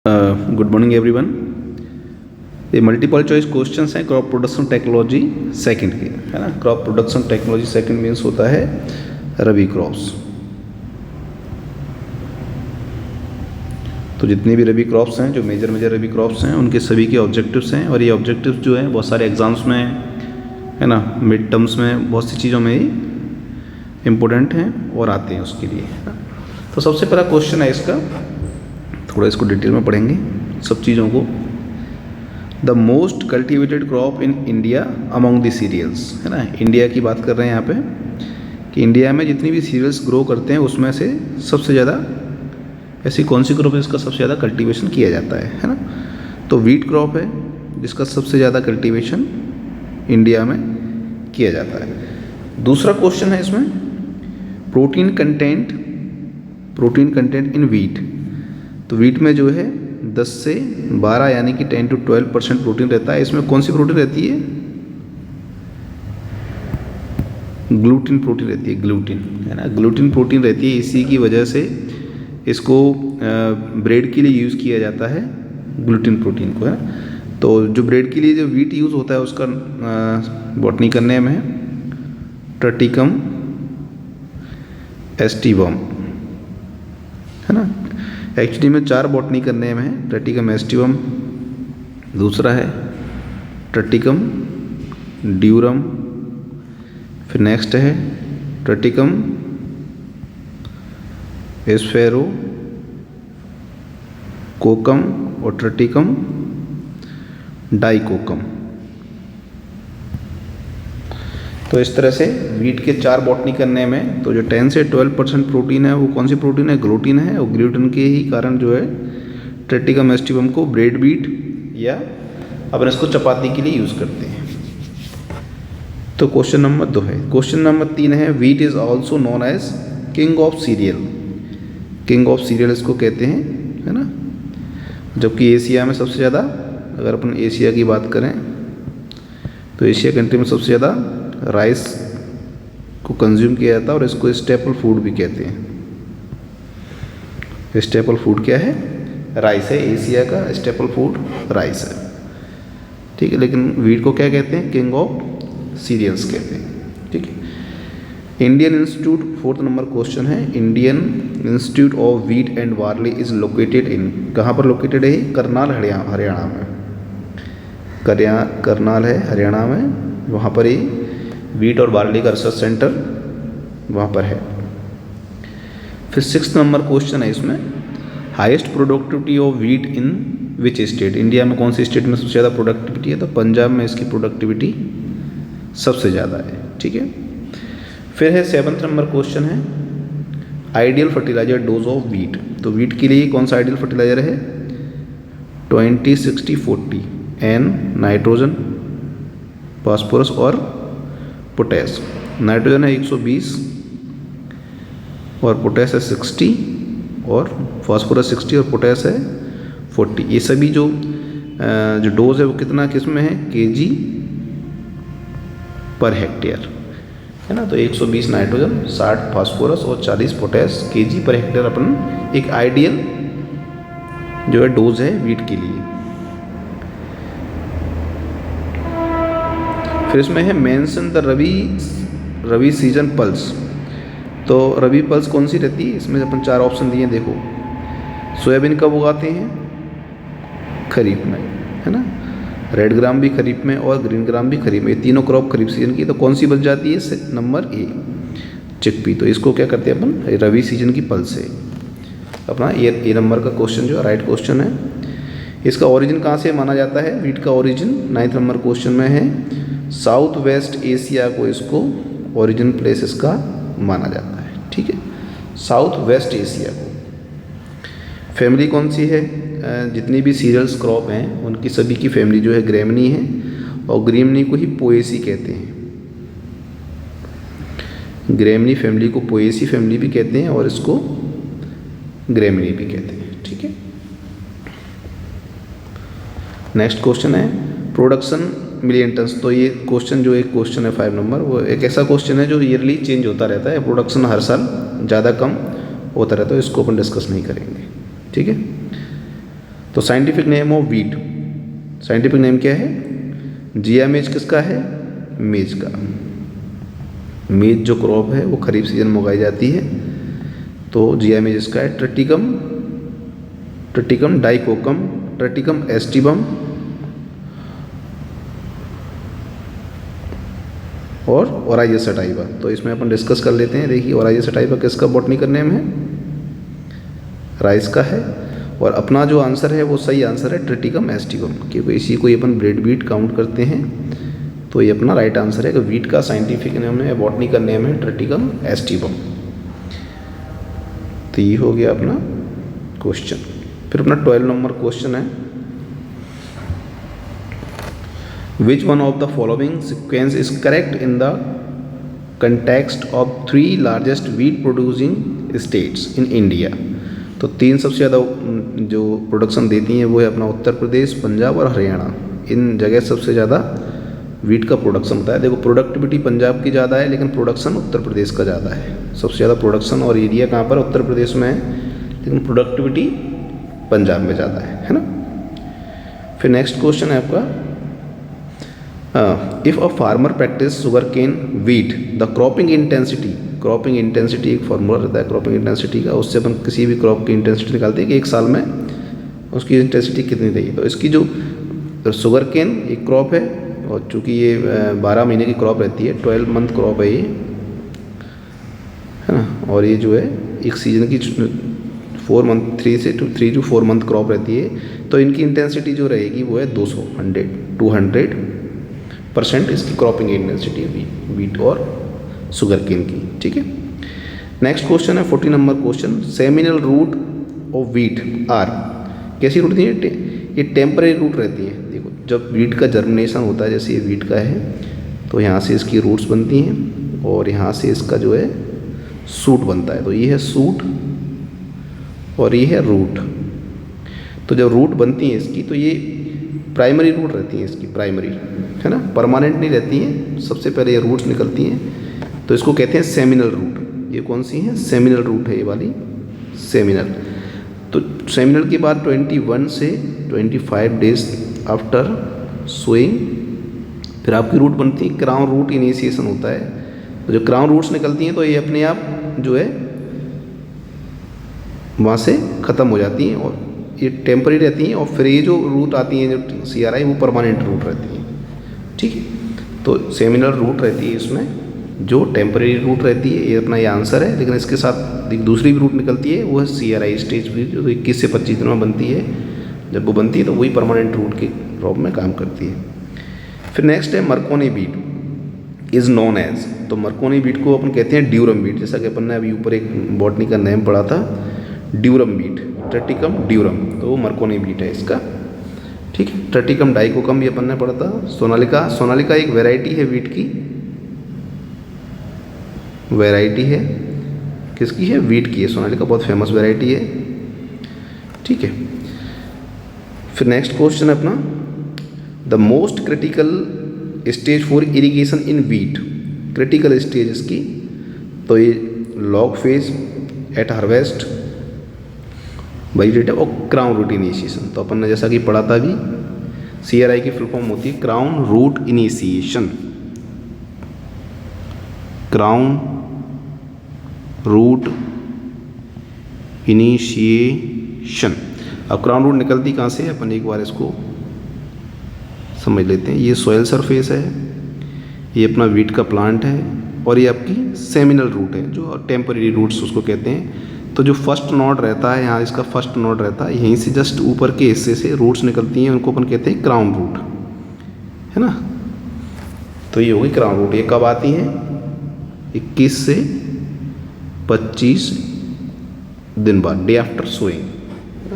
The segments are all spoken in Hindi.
Good morning everyone. ये मल्टीपल चॉइस क्वेश्चंस हैं क्रॉप प्रोडक्शन टेक्नोलॉजी सेकंड के, है ना। Crop production technology second means होता है रबी क्रॉप्स। तो जितने भी रबी क्रॉप्स हैं, जो मेजर रबी क्रॉप्स हैं, उनके सभी के ऑब्जेक्टिव्स हैं। और ये ऑब्जेक्टिव्स जो हैं बहुत सारे एग्जाम्स में, है ना, मिड टर्म्स में, बहुत सी चीज़ों में ही इम्पोर्टेंट हैं और आते हैं उसके लिए। तो सबसे पहला क्वेश्चन है इसका, थोड़ा इसको डिटेल में पढ़ेंगे सब चीज़ों को। The most cultivated crop in India among the cereals, है ना। इंडिया की बात कर रहे हैं यहाँ पे कि इंडिया में जितनी भी सीरियल्स ग्रो करते हैं उसमें से सबसे ज़्यादा ऐसी कौन सी क्रॉप है जिसका सबसे ज़्यादा कल्टीवेशन किया जाता है ना। तो वीट क्रॉप है जिसका सबसे ज़्यादा कल्टीवेशन इंडिया में किया जाता है। दूसरा क्वेश्चन है इसमें, प्रोटीन कंटेंट इन वीट। तो वीट में जो है 10 से 12 यानी कि 10 to 12% प्रोटीन रहता है। इसमें कौन सी प्रोटीन रहती है? ग्लूटिन प्रोटीन रहती है, ग्लूटिन, है ना। ग्लूटिन प्रोटीन रहती है, इसी की वजह से इसको ब्रेड के लिए यूज़ किया जाता है, ग्लूटिन प्रोटीन को, है ना। तो जो ब्रेड के लिए जो वीट यूज़ होता है उसका बॉटनिकल नेम है ट्रटिकम एस्टिवम, है ना। एक्चुअली में 4 बॉटनिकल नेम है, ट्रटिकम एस्टिवम, दूसरा है ट्रटिकम ड्यूरम, फिर नेक्स्ट है ट्रटिकम एस्फेरो कोकम और ट्रटिकम डाइकोकम। तो इस तरह से वीट के 4 बॉटनिकल नेम है। तो जो 10 से 12% प्रोटीन है वो कौन सी प्रोटीन है? ग्लूटिन है। और ग्लूटिन के ही कारण जो है ट्रटिकम एस्टिवम को ब्रेड वीट या अपन इसको चपाती के लिए यूज़ करते हैं। तो क्वेश्चन नंबर 2 है। क्वेश्चन नंबर 3 है, wheat is also known as king of cereal. King of cereal इसको कहते हैं, है ना। जबकि एशिया में सबसे ज़्यादा, अगर अपन एशिया की बात करें तो एशिया कंट्री में सबसे ज़्यादा राइस को कंज्यूम किया जाता है और इसको स्टेपल फूड भी कहते हैं। स्टेपल फूड क्या है? राइस है। एशिया का स्टेपल फूड राइस है, ठीक है। लेकिन वीट को क्या कहते हैं? किंग ऑफ सीरियल्स कहते हैं, ठीक है। Indian institute, 4th number question है, Indian institute of wheat and barley is located in, कहाँ पर लोकेटेड है? करनाल, हरियाणा में। करनाल है हरियाणा में, वहाँ पर ही वीट और बार्ली का रिसर्च सेंटर वहाँ पर है। फिर 6th नंबर क्वेश्चन है इसमें, highest productivity of wheat in which state. India में कौन सी स्टेट में सबसे ज़्यादा प्रोडक्टिविटी है? तो पंजाब में इसकी प्रोडक्टिविटी सबसे ज़्यादा है, ठीक है। फिर है 7th नंबर क्वेश्चन है, ideal fertilizer dose of wheat. तो वीट के लिए कौन सा आइडियल फर्टिलाइजर है? 20-60-40 एन नाइट्रोजन, फास्फोरस और पोटेस। नाइट्रोजन है 120 और पोटेस है 60 और फास्फोरस 60 और पोटेस है 40। ये सभी जो डोज है वो कितना किस्म है? kg पर हेक्टेयर, है ना। तो 120 नाइट्रोजन, 60 फास्फोरस और 40 पोटेस kg पर हेक्टेयर अपन एक आइडियल जो है डोज है वीट के लिए। फिर इसमें है mention the rabi season pulse. तो रबी पल्स कौन सी रहती है? इसमें अपन 4 ऑप्शन दिए हैं, देखो। सोयाबीन कब उगाते हैं? खरीफ में, है ना। रेड ग्राम भी खरीफ में और ग्रीन ग्राम भी खरीफ में, ये तीनों क्रॉप खरीफ सीजन की। तो कौन सी बच जाती है? Number A, chickpea. तो इसको क्या करते हैं अपन? रबी सीजन की पल्स है अपना। ए नंबर का क्वेश्चन जो है राइट क्वेश्चन है। इसका ओरिजिन कहाँ से माना जाता है? वीट का ओरिजिन 9th नंबर क्वेश्चन में है, साउथ वेस्ट एशिया को इसको ओरिजिन प्लेस इसका माना जाता है, ठीक है, साउथ वेस्ट एशिया को। फैमिली कौन सी है? जितनी भी सीरियल्स क्रॉप हैं उनकी सभी की फैमिली जो है ग्रेमनी है, और ग्रेमनी को ही पोएसी कहते हैं। ग्रेमनी फैमिली को पोएसी फैमिली भी कहते हैं और इसको ग्रेमनी भी कहते हैं, ठीक है। नेक्स्ट क्वेश्चन है, प्रोडक्शन मिलियन टन्स। तो ये क्वेश्चन जो एक क्वेश्चन है 5 नंबर, वो एक ऐसा क्वेश्चन है जो ईयरली चेंज होता रहता है। प्रोडक्शन हर साल ज़्यादा कम होता रहता है, इसको अपन डिस्कस नहीं करेंगे, ठीक है। तो तो scientific name of wheat, scientific name क्या है? जिया मेज किसका है? मेज का। मेज जो क्रॉप है वो खरीफ सीजन में उगाई जाती है, तो जिया मेज इसका है। ट्रिटिकम, ट्रिटिकम डाइकोकम, ट्रिटिकम एस्टिबम और ओराइजा सटाइवा। तो इसमें अपन डिस्कस कर लेते हैं। देखिए ओराइजा सटाइवा किसका बॉटनिकल नेम है? राइस का है। और अपना जो आंसर है वो सही आंसर है ट्रिटिकम एस्टिबम, क्योंकि इसी को अपन ब्रेड वीट काउंट करते हैं, तो ये अपना राइट आंसर है कि वीट का साइंटिफिक नेम है, बॉटनिकल नेम है ट्रिटिकम एस्टिबम। तो ये हो गया अपना क्वेश्चन। फिर अपना 12 नंबर क्वेश्चन है, which one of the following sequence is correct in the context of 3 largest wheat producing states in India. तो 3 सबसे ज़्यादा जो प्रोडक्शन देती हैं वो है अपना उत्तर प्रदेश, पंजाब और हरियाणा। इन जगह सबसे ज़्यादा वीट का प्रोडक्शन होता है। देखो प्रोडक्टिविटी पंजाब की ज़्यादा है, लेकिन प्रोडक्शन उत्तर प्रदेश का ज़्यादा है। सबसे ज़्यादा प्रोडक्शन और एरिया कहाँ पर? उत्तर प्रदेश में है, लेकिन प्रोडक्टिविटी पंजाब में ज़्यादा है ना। फिर नेक्स्ट क्वेश्चन है आपका, if a farmer practice sugar cane wheat the cropping intensity. Cropping intensity एक फार्मूला रहता है क्रॉपिंग इंटेंसिटी का, उससे अपन किसी भी क्रॉप की इंटेंसिटी निकालते हैं कि एक साल में उसकी इंटेंसिटी कितनी रही। तो इसकी जो शुगर केन एक क्रॉप है, और चूँकि ये 12 महीने की क्रॉप रहती है, 12 मंथ क्रॉप है ये, है ना। और ये जो है एक सीजन की 4 मंथ 3 to 4 मंथ क्रॉप रहती है। तो इनकी इंटेंसिटी जो रहेगी वो है 200% इसकी क्रॉपिंग इंटेंसिटी है वीट और शुगर केन की। ठीक है। नेक्स्ट क्वेश्चन है 40 number question, seminal root of wheat are. कैसी रूट है? ये टेम्परेरी रूट रहती है। देखो जब वीट का जर्मिनेशन होता है, जैसे ये वीट का है, तो यहाँ से इसकी रूट्स बनती हैं और यहाँ से इसका जो है सूट बनता है। तो ये है सूट और ये है रूट। तो जब रूट बनती है इसकी, तो ये प्राइमरी रूट रहती है इसकी, प्राइमरी, है ना, परमानेंट नहीं रहती है। सबसे पहले ये रूट्स निकलती हैं, तो इसको कहते हैं सेमिनल रूट। ये कौन सी है? सेमिनल रूट है ये वाली, सेमिनल। तो सेमिनल के बाद 21 से 25 डेज आफ्टर सोइंग फिर आपकी रूट बनती है, क्राउन रूट इनिशिएशन होता है। तो जो क्राउन रूट्स निकलती हैं तो ये अपने आप जो है वहाँ से ख़त्म हो जाती हैं और ये टेम्परेरी रहती हैं। और फिर ये जो रूट आती हैं जो CRI वो परमानेंट रूट रहती हैं। ठीक है। तो सेमिनल रूट रहती है इसमें, जो टेम्परेरी रूट रहती है, ये अपना ये आंसर है। लेकिन इसके साथ एक दूसरी भी रूट निकलती है, वो है CRI स्टेज भी, जो 21 से 25 दिनों में बनती है। जब वो बनती है तो वही परमानेंट रूट के रूप में काम करती है। फिर नेक्स्ट है मरकोनी बीट इज़ नोन एज। तो मरकोनी बीट को अपन कहते हैं ड्यूरम बीट, जैसा कि अपन ने अभी ऊपर एक बॉटनी का नेम पढ़ा था, ड्यूरम बीट, ट्रिटिकम ड्यूरम। तो वो मरकोनी बीट है इसका। ठीक है। ट्रिटिकम डाइकोकम भी अपन ने पढ़ा था। सोनालिका, सोनालिका एक वैरायटी है वीट की, वैरायटी है किसकी है? वीट की है। सोनालिका बहुत फेमस वैरायटी है। ठीक है। फिर नेक्स्ट क्वेश्चन है अपना, the most critical stage for irrigation in wheat. Critical stage इसकी, तो ये log phase, at harvest, vegetative और क्राउन रूट इनिशिएशन। तो अपन ने जैसा कि पढ़ा था अभी, CRI की फुल फॉर्म होती है crown root initiation, crown root initiation. अब क्राउन रूट निकलती कहाँ से है? अपन एक बार इसको समझ लेते हैं। ये सॉइल सरफेस है, ये अपना वीट का प्लांट है, और ये आपकी सेमिनल रूट है, जो टेम्परेरी रूट्स उसको कहते हैं। तो जो फर्स्ट नोड रहता है, यहाँ इसका फर्स्ट नोड रहता है, यहीं से जस्ट ऊपर के हिस्से से रूट्स निकलती हैं, उनको अपन कहते हैं क्राउन रूट, है ना। तो ये होगी क्राउन रूट। ये कब आती हैं? 21 से 25 दिन बाद, डे आफ्टर सोइंग।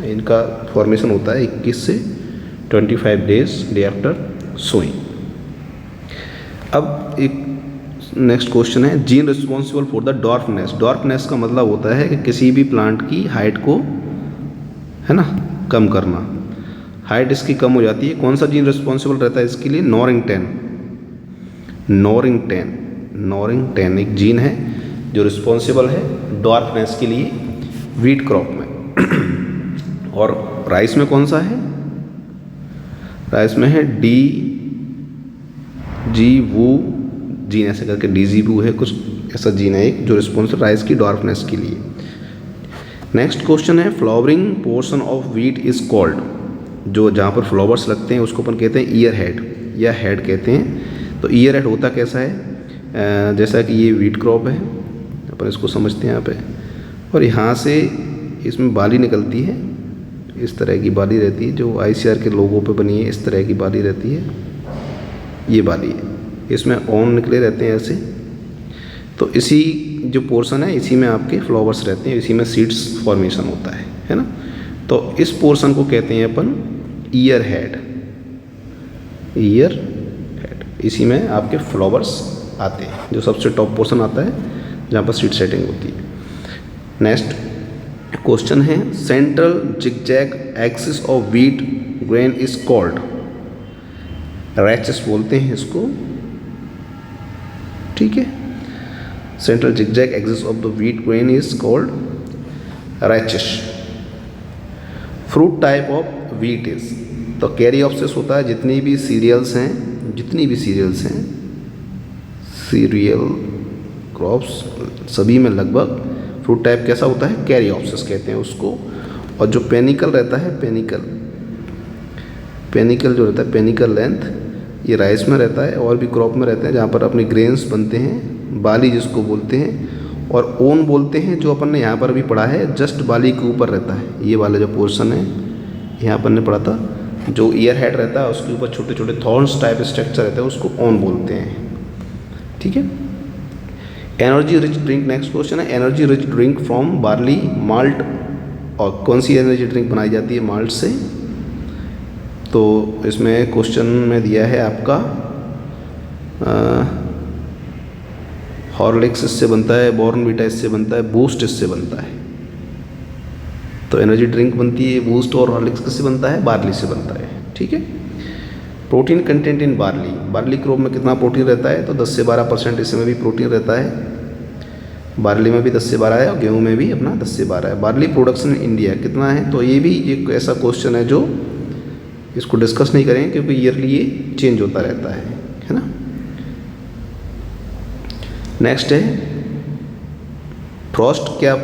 इनका फॉर्मेशन होता है 21 से 25 डेज डे आफ्टर सोइंग। अब एक नेक्स्ट क्वेश्चन है, gene responsible for the dwarfness. Dwarfness का मतलब होता है कि किसी भी प्लांट की हाइट को, है ना, कम करना। हाइट इसकी कम हो जाती है। कौन सा जीन रिस्पॉन्सिबल रहता है इसके लिए? नॉरिंगटन। नॉरिंगटन, नॉरिंगटन एक जीन है जो रिस्पॉन्सिबल है डॉर्फनेस के लिए वीट क्रॉप में। और राइस में कौन सा है? राइस में है डी जी वू जीन, ऐसे करके डी जी वू है, कुछ ऐसा जीन है एक जो रिस्पॉन्सिबल राइस की डॉर्फनेस के लिए। नेक्स्ट क्वेश्चन है flowering portion of wheat is called, जो जहाँ पर फ्लावर्स लगते हैं उसको अपन कहते हैं ईयर हेड या हेड कहते हैं। तो ईयर हेड होता कैसा है, जैसा कि ये व्हीट क्रॉप है, अपन इसको समझते हैं यहाँ पे, और यहाँ से इसमें बाली निकलती है, इस तरह की बाली रहती है जो आईसीआर के लोगों पे बनी है, इस तरह की बाली रहती है, ये बाली है, इसमें ओन निकले रहते हैं ऐसे। तो इसी जो पोर्शन है इसी में आपके फ्लावर्स रहते हैं, इसी में सीड्स फॉर्मेशन होता है ना। तो इस पोर्शन को कहते हैं अपन ईयर हेड, ईयर हेड, इसी में आपके फ्लावर्स आते हैं, जो सबसे टॉप पोर्शन आता है जहाँ पर सीड सेटिंग होती है। नेक्स्ट क्वेश्चन है central zigzag axis of wheat grain is called, rachis बोलते हैं इसको, ठीक है। Central zigzag axis of the wheat grain is called rachis. Fruit type of wheat is, तो कैरियोप्सिस होता है जितनी भी सीरियल्स हैं, सीरियल क्रॉप्स सभी में लगभग फ्रूट टाइप कैसा होता है, कैरियोप्सिस कहते हैं उसको। और जो पेनिकल रहता है, पेनिकल जो रहता है, पेनिकल लेंथ, ये राइस में रहता है और भी क्रॉप में रहता है जहाँ पर अपने ग्रेन्स बनते हैं, बाली जिसको बोलते हैं, और ओन बोलते हैं जो अपन ने यहाँ पर भी पढ़ा है, जस्ट बाली के ऊपर रहता है, ये वाला जो पोर्शन है यहाँ अपन ने पढ़ा था, जो ईयर हेड रहता है उसके ऊपर छोटे छोटे थॉर्न्स टाइप स्ट्रक्चर रहता है, उसको ओन बोलते हैं, ठीक है। Energy rich drink, next question है energy rich drink from barley malt, और कौन सी एनर्जी ड्रिंक बनाई जाती है माल्ट से? तो इसमें क्वेश्चन में दिया है आपका हॉर्लिक्स इससे बनता है, बॉर्नवीटा इससे बनता है, बूस्ट इससे बनता है। तो एनर्जी ड्रिंक बनती है बूस्ट और हॉर्लिक्स किससे बनता है? बार्ली से बनता है, ठीक है। Protein content in barley, barley crop में कितना प्रोटीन रहता है? तो 10 से 12% इसमें भी प्रोटीन रहता है, बार्ली में भी 10 से 12 है और गेहूँ में भी अपना 10 से 12 है। बार्ली प्रोडक्शन इन इंडिया कितना है? तो ये भी एक ऐसा क्वेश्चन है जो इसको डिस्कस नहीं करेंगे क्योंकि ईयरली ये चेंज होता रहता है ना। नेक्स्ट है फ्रॉस्ट, क्या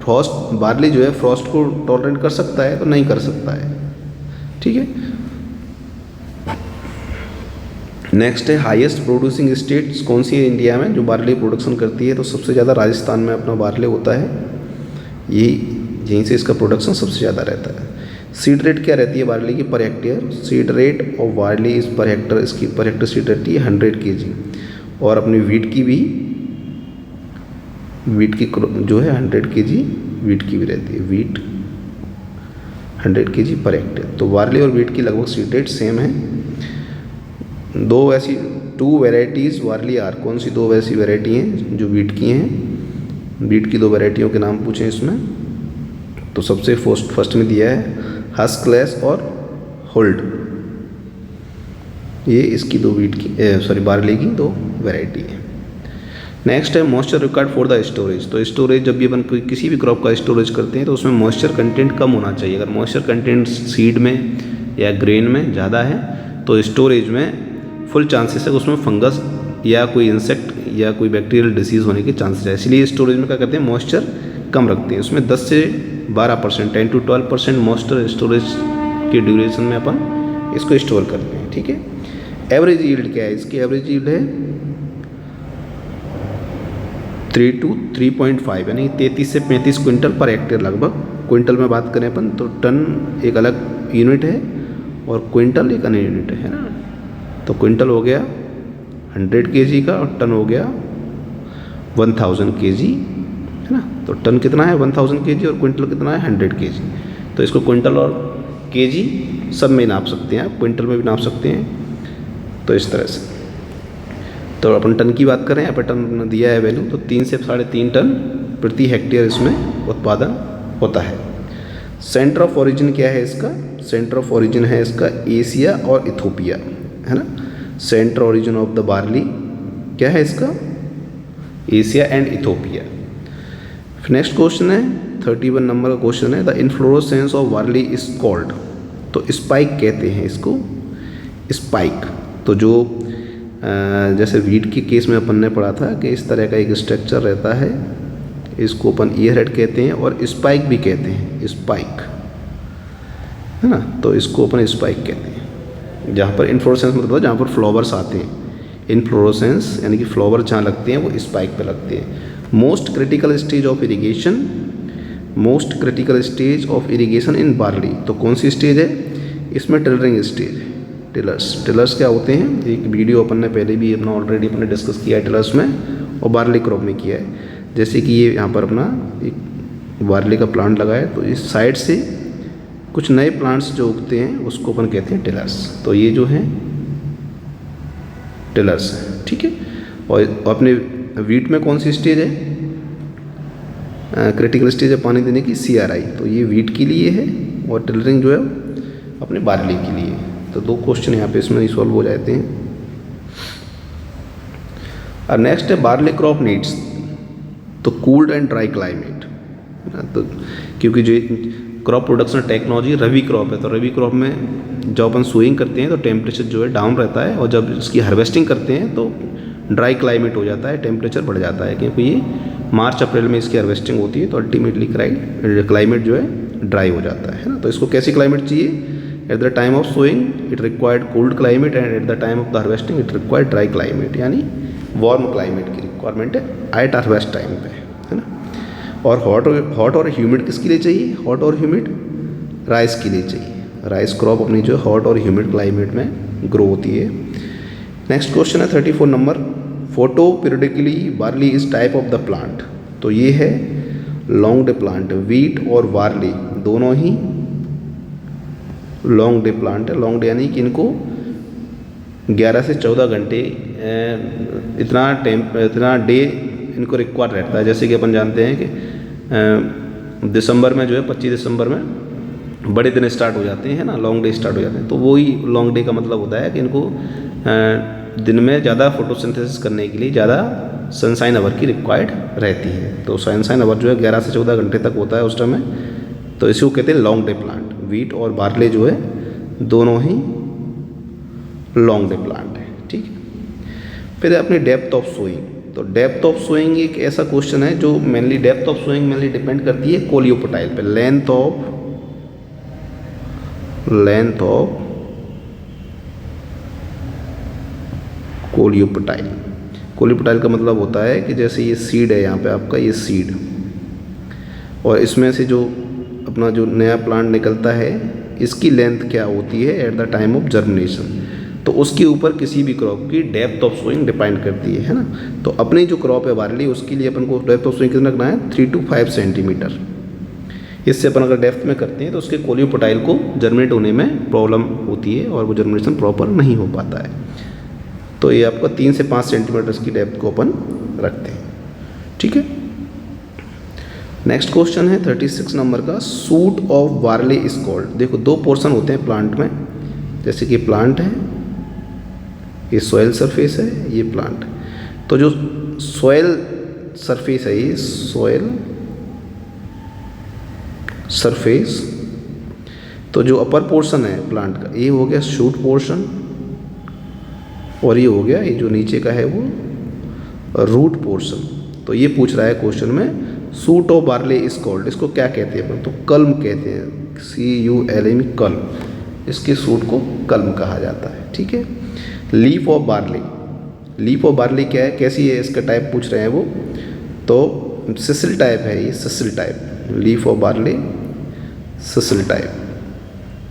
फ्रॉस्ट बार्ली जो है फ्रॉस्ट को टॉलरेट कर सकता है? तो नहीं कर सकता है, ठीक है। नेक्स्ट है हाईएस्ट प्रोड्यूसिंग स्टेट्स कौन सी है इंडिया में जो बार्ली प्रोडक्शन करती है? तो सबसे ज़्यादा राजस्थान में अपना बार्ली होता है, यहीं से इसका प्रोडक्शन सबसे ज़्यादा रहता है। सीड रेट क्या रहती है बार्ली की per hectare? Seed rate of barley इस पर हेक्टर, इसकी पर हेक्टर सीड रहती है 100 kg, और अपनी वीट की जो है 100 kg वीट की भी रहती है, वीट 100 kg पर हेक्टेयर। तो बार्ली और वीट की लगभग सीड रेट सेम है। टू वेराइटीज़ बार्ली आर, कौन सी दो वैसी वेराइटी हैं जो वीट की हैं? वीट की दो वेराइटियों के नाम पूछे इसमें, तो सबसे फर्स्ट में दिया है हस्कलेस और होल्ड, ये इसकी दो बार्ली की दो वेराइटी है। नेक्स्ट है moisture required for the storage, तो स्टोरेज जब भी अपन किसी भी क्रॉप का स्टोरेज करते हैं तो उसमें मॉइस्चर कंटेंट कम होना चाहिए। अगर मॉइस्चर कंटेंट सीड में या ग्रेन में ज़्यादा है तो स्टोरेज में फुल चांसेस है उसमें फंगस या कोई इंसेक्ट या कोई बैक्टीरियल डिसीज़ होने के चांसेस है। इसलिए स्टोरेज में क्या करते हैं, मॉइस्चर कम रखते हैं, उसमें 10 से 12%, 10 to 12% मॉइस्चर स्टोरेज के ड्यूरेशन में अपन इसको स्टोर करते हैं, ठीक है। एवरेज यील्ड क्या है इसकी? एवरेज यील्ड है 3 to 3.5, यानी 33 से 35 क्विंटल पर हेक्टेयर लगभग। क्विंटल में बात करें अपन तो टन एक अलग यूनिट है और क्विंटल एक अन्य यूनिट है ना। तो क्विंटल हो गया 100 kg का और टन हो गया 1000 kg, है ना। तो टन कितना है 1000 kg और क्विंटल कितना है 100 kg। तो इसको क्विंटल और kg सब में नाप सकते हैं आप, क्विंटल में भी नाप सकते हैं। तो इस तरह से, तो अपन टन की बात करें, यहाँ पर टन दिया है वैल्यू, तो 3 से 3.5 टन प्रति हेक्टेयर इसमें उत्पादन होता है। सेंटर ऑफ ओरिजिन क्या है इसका? सेंटर ऑफ ओरिजिन है इसका एशिया और इथोपिया, है ना। Centre origin of the barley क्या है इसका? Asia and Ethiopia. Next question है 31 नंबर का क्वेश्चन है, the inflorescence of barley is called. तो स्पाइक कहते हैं इसको, स्पाइक। तो जो जैसे वीट के केस में अपन ने पढ़ा था कि इस तरह का एक स्ट्रक्चर रहता है, इसको अपन ईयर हेड कहते हैं और स्पाइक भी कहते हैं, स्पाइक, है ना। तो इसको अपन स्पाइक कहते हैं। जहाँ पर इन्फ्लोरेसेंस मतलब जहाँ पर फ्लावर्स आते हैं, इन्फ्लोरेसेंस यानी कि फ्लावर जहाँ लगते हैं वो स्पाइक पे लगते हैं। Most critical stage of irrigation, most critical stage of irrigation in barley. तो कौन सी स्टेज है इसमें? टिलरिंग स्टेज है। टिलर्स क्या होते हैं? एक वीडियो अपन ने पहले भी अपना ऑलरेडी अपने डिस्कस किया है टिलर्स में, और बार्ली क्रॉप में किया है। जैसे कि ये यहाँ पर अपना एक बार्ली का प्लांट लगा है, तो इस साइड से कुछ नए प्लांट्स जो उगते हैं उसको अपन कहते हैं टिलर्स। तो ये जो है टिलर्स है, ठीक है। और अपने वीट में कौन सी स्टेज है? क्रिटिकल स्टेज है पानी देने की, CRI। तो ये वीट के लिए है और टिलरिंग जो है अपने बार्ली के लिए। तो 2 क्वेश्चन यहाँ पे इसमें रिसॉल्व हो जाते हैं। और नेक्स्ट है बार्ली क्रॉप नीड्स तो कूल्ड एंड ड्राई क्लाइमेट। तो क्योंकि जो क्रॉप प्रोडक्शन टेक्नोलॉजी रबी क्रॉप है, तो रबी क्रॉप में जब अपन सोइंग करते हैं तो टेम्परेचर जो है डाउन रहता है, और जब इसकी हार्वेस्टिंग करते हैं तो ड्राई क्लाइमेट हो जाता है, टेम्परेचर बढ़ जाता है, क्योंकि ये मार्च अप्रैल में इसकी हार्वेस्टिंग होती है। तो अल्टीमेटली क्लाइमेट जो है ड्राई हो जाता है ना। तो इसको कैसी क्लाइमेट चाहिए? At the time of sowing it required cold climate and at the time of the harvesting it required dry climate, यानी वार्म क्लाइमेट की रिक्वायरमेंट है एट हार्वेस्ट टाइम पे, है ना। और हॉट और ह्यूमिड किसके लिए चाहिए? हॉट और ह्यूमिड राइस के लिए चाहिए। राइस क्रॉप अपनी जो हॉट और ह्यूमिड क्लाइमेट में ग्रो होती है। नेक्स्ट क्वेश्चन है 34 number, photo periodically barley is type of the plant. तो ये है लॉन्ग डे प्लांट। वीट और बार्ली दोनों ही लॉन्ग डे प्लांट है। लॉन्ग डे यानी कि इनको 11 से 14 घंटे इतना डे इनको रिक्वायर रहता है। जैसे कि अपन जानते हैं कि दिसंबर में जो है 25 दिसंबर में बड़े दिन स्टार्ट हो जाते हैं ना, लॉन्ग डे स्टार्ट हो जाते हैं। तो वही लॉन्ग डे का मतलब होता है कि इनको दिन में ज़्यादा फोटोसिंथेसिस करने के लिए ज़्यादा सनशाइन आवर की रिक्वायर्ड रहती है। तो सनशाइन आवर जो है 11 से 14 घंटे तक होता है उस टाइम में, तो इसी को कहते हैं लॉन्ग डे प्लांट। वीट और बार्ले जो है दोनों ही लॉन्ग डे प्लांट है, ठीक है। फिर अपनी डेप्थ ऑफ सोइंग। तो डेप्थ ऑफ सोइंग एक ऐसा क्वेश्चन है जो mainly depth of sowing mainly depend करती है कोलियोपोटाइल पे। Length of कोलियोपोटाइल। कोलियोपोटाइल का मतलब होता है कि जैसे ये सीड है, यहाँ पे आपका ये सीड, और इसमें से जो अपना जो नया प्लांट निकलता है इसकी लेंथ क्या होती है eight the time of germination. तो उसके ऊपर किसी भी क्रॉप की डेप्थ ऑफ सोइंग डिपेंड करती है ना। तो अपनी जो क्रॉप है बार्ली, उसके लिए अपन को डेप्थ ऑफ सोइंग कितना रखना है? 3 to 5 सेंटीमीटर। इससे अपन अगर डेप्थ में करते हैं तो उसके कोलियोपोटाइल को जर्मिनेट होने में प्रॉब्लम होती है और वो जर्मिनेशन प्रॉपर नहीं हो पाता है। तो ये आपका 3 से 5 सेंटीमीटर की डेप्थ को अपन रखते हैं, ठीक है। नेक्स्ट क्वेश्चन है 36 नंबर का, suit of barley is called. देखो 2 पोर्शन होते हैं प्लांट में, जैसे कि प्लांट है, ये सॉइल सरफेस है, ये प्लांट। तो जो सॉइल सरफेस है, ये सॉइल सरफेस, तो जो अपर पोर्शन है प्लांट का ये हो गया शूट पोर्शन, और ये हो गया ये जो नीचे का है वो रूट पोर्शन। तो ये पूछ रहा है क्वेश्चन में, suit of barley is called, इसको क्या कहते हैं? तो कल्म कहते हैं, CULM, कल्म। इसके सूट को कल्म कहा जाता है, ठीक है। Leaf of barley, leaf of barley क्या है, कैसी है, इसका टाइप पूछ रहे हैं वो। तो सिसिल टाइप है ये, sessile type. Leaf of barley sessile type,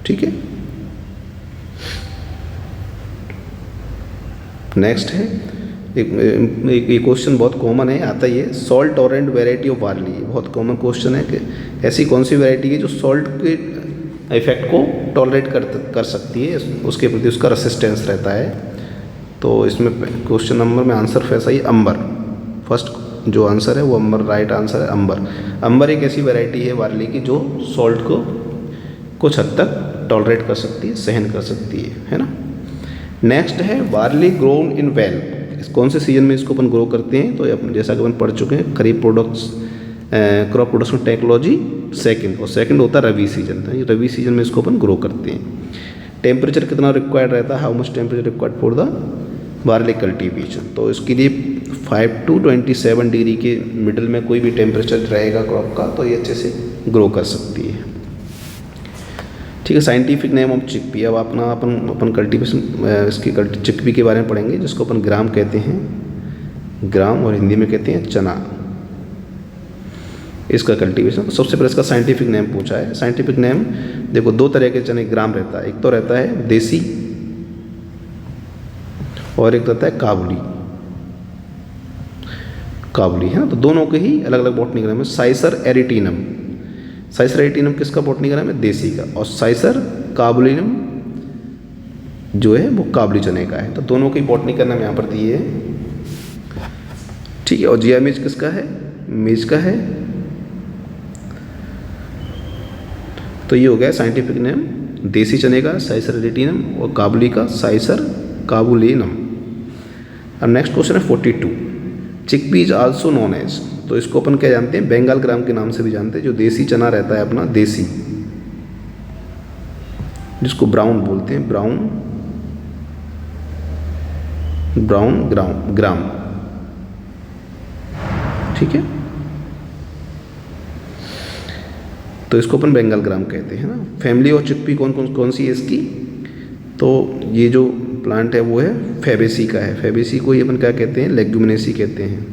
ठीक है। नेक्स्ट है एक क्वेश्चन बहुत कॉमन है, आता ही है, salt tolerant variety of barley. बहुत कॉमन क्वेश्चन है कि ऐसी कौन सी वेराइटी है जो सॉल्ट के इफेक्ट को टॉलरेट कर सकती है, उसके प्रति उसका रेसिस्टेंस रहता है। तो इसमें क्वेश्चन नंबर में आंसर फैसा ही अंबर, फर्स्ट जो आंसर है वो अंबर राइट आंसर है अंबर। अंबर एक ऐसी वैरायटी है बार्ली की जो सॉल्ट को कुछ हद तक टॉलरेट कर सकती है, सहन कर सकती है ना। नेक्स्ट है बार्ली ग्रोन इन वेल। कौन से सीजन में इसको अपन ग्रो करते हैं? तो जैसा कि अपन पढ़ चुके हैं, kharif products crop production technology second, और सेकंड होता है रबी सीजन। तो रबी सीजन में इसको अपन ग्रो करते हैं। टेम्परेचर कितना रिक्वायर्ड रहता है, how much temperature required for the barley cultivation. तो इसके लिए 5 to 27 डिग्री के मिडल में कोई भी टेम्परेचर रहेगा क्रॉप का तो ये अच्छे से ग्रो कर सकती है। ठीक है, साइंटिफिक नेम ऑफ चिकपी। अब अपन कल्टीवेशन इसकी चिकपी के बारे में पढ़ेंगे, जिसको अपन ग्राम कहते हैं, ग्राम, और हिंदी में कहते हैं चना। इसका कल्टीवेशन, तो सबसे पहले इसका साइंटिफिक नेम पूछा है। साइंटिफिक नेम देखो, दो तरह के चने ग्राम रहता है, एक तो रहता है देसी और एक रहता है काबुली। काबुली है ना, तो दोनों के ही अलग अलग बॉटनी नाम है। साइसर एरिटिनम, साइसर एरिटिनम किसका बॉटनी नाम है, देसी का, और साइसर काबुलिनम जो है वो काबुली चने का है। तो दोनों की बॉटनी का नाम यहाँ पर दिए है। ठीक है, और जिया मिर्च किसका है, मिर्च का है। तो ये हो गया साइंटिफिक नेम देसी चने का साइसर एरिटिनम, और काबुली का साइसर काबुलिनम। अब नेक्स्ट क्वेश्चन है 42, chickpea is also known as. तो इसको अपन क्या जानते हैं, बंगाल ग्राम के नाम से भी जानते हैं। जो देसी चना रहता है अपना देसी, जिसको ब्राउन बोलते हैं, ब्राउन ग्राम। ठीक है, तो इसको अपन बंगाल ग्राम कहते हैं ना। फैमिली और चिकपी कौन सी है इसकी, तो ये जो प्लांट है वो है फैबेसी का है। फैबेसी को ही अपन क्या कहते हैं, लेग्यूमिनेसी कहते हैं।